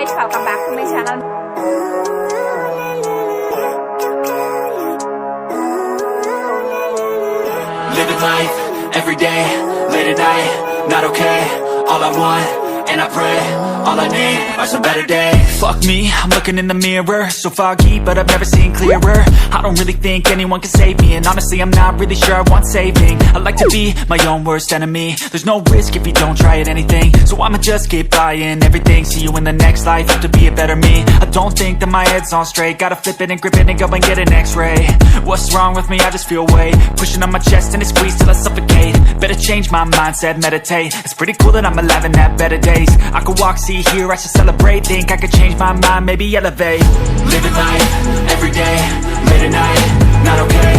guys, welcome back to my channel. Living life, everyday, late at night, not okay. All I want, and I pray, all I need are some better days. Fuck me, I'm looking in the mirror, so foggy, but I've never seen clearer. I don't really think anyone can save me, and honestly I'm not really sure I want saving. I like to be my own worst enemy. There's no risk if you don't try at anything, so I'ma just keep buying everything. See you in the next life, have to be a better me. I don't think that my head's on straight, gotta flip it and grip it and go and get an x-ray. What's wrong with me? I just feel weight pushing on my chest and it squeezes till I suffocate. Better change my mindset, meditate. It's pretty cool that I'm alive and have better days. I could walk, see, hear, I should celebrate. Think I could change my mind, maybe elevate. Living life, everyday, late at night, not okay.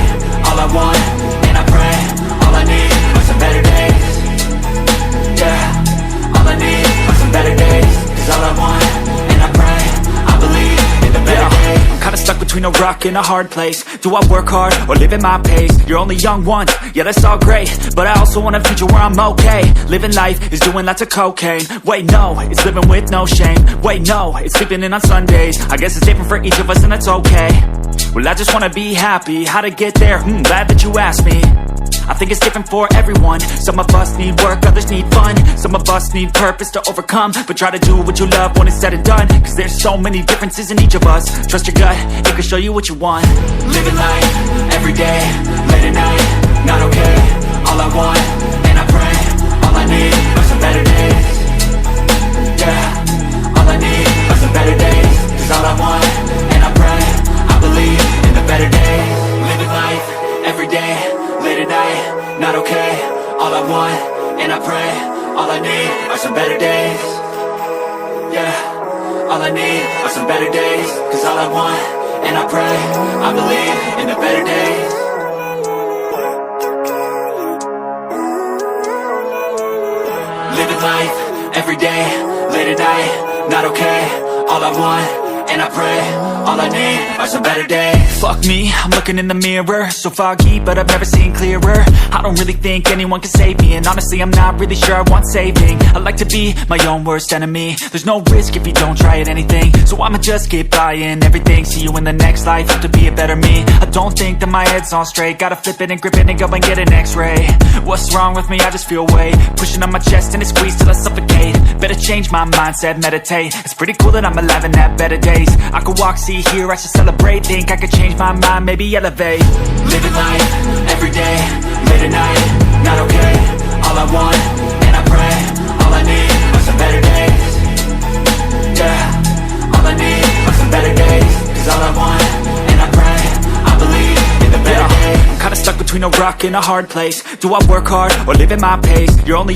All I want, and I pray, all I need are some better days. Yeah, all I need are some better days. Cause all I want, and I pray, I believe in the better days. I'm kinda stuck between a rock and a hard place. Do I work hard or live at my pace? You're only young once, yeah that's all great, but I also want a future where I'm okay. Living life is doing lots of cocaine. Wait no, it's living with no shame. Wait no, it's sleeping in on Sundays. I guess it's different for each of us and that's okay. Well I just wanna be happy, how to get there? Glad that you asked me. I think it's different for everyone. Some of us need work, others need fun. Some of us need purpose to overcome. But try to do what you love when it's said and done, cause there's so many differences in each of us. Trust your gut, it can show you what you want. Living life, everyday, late at night, not okay. All I want, and I pray, all I need are some better days. Yeah, all I need are some better days. Cause all I want, and I pray, I believe in the better days. Living life, everyday, late at night, not okay. All I want, and I pray, all I need are some better days. Yeah, all I need are some better days. Cause all I want, and I pray, I believe in the better days. Living life, everyday, late at night, not okay. All I want, and I pray, all I need are some better days. Fuck me, I'm looking in the mirror, so foggy, but I've never seen clearer. I don't really think anyone can save me, and honestly I'm not really sure I want saving. I like to be my own worst enemy. There's no risk if you don't try at anything, so I'ma just keep buying everything. See you in the next life, have to be a better me. I don't think that my head's on straight, gotta flip it and grip it and go and get an x-ray. What's wrong with me? I just feel weight pushing on my chest and it squeezes till I suffocate. Better change my mindset, meditate. It's pretty cool that I'm alive and have better days. I could walk, see, hear, I should celebrate. Think I could change my mind, maybe elevate. Living life, everyday, late at night, not okay. All I want, and I pray, all I need are some better days. Yeah, all I need are some better days. Cause all I want, and I pray, I believe in the better days. I'm kinda stuck between a rock and a hard place. Do I work hard or live at my pace? You're only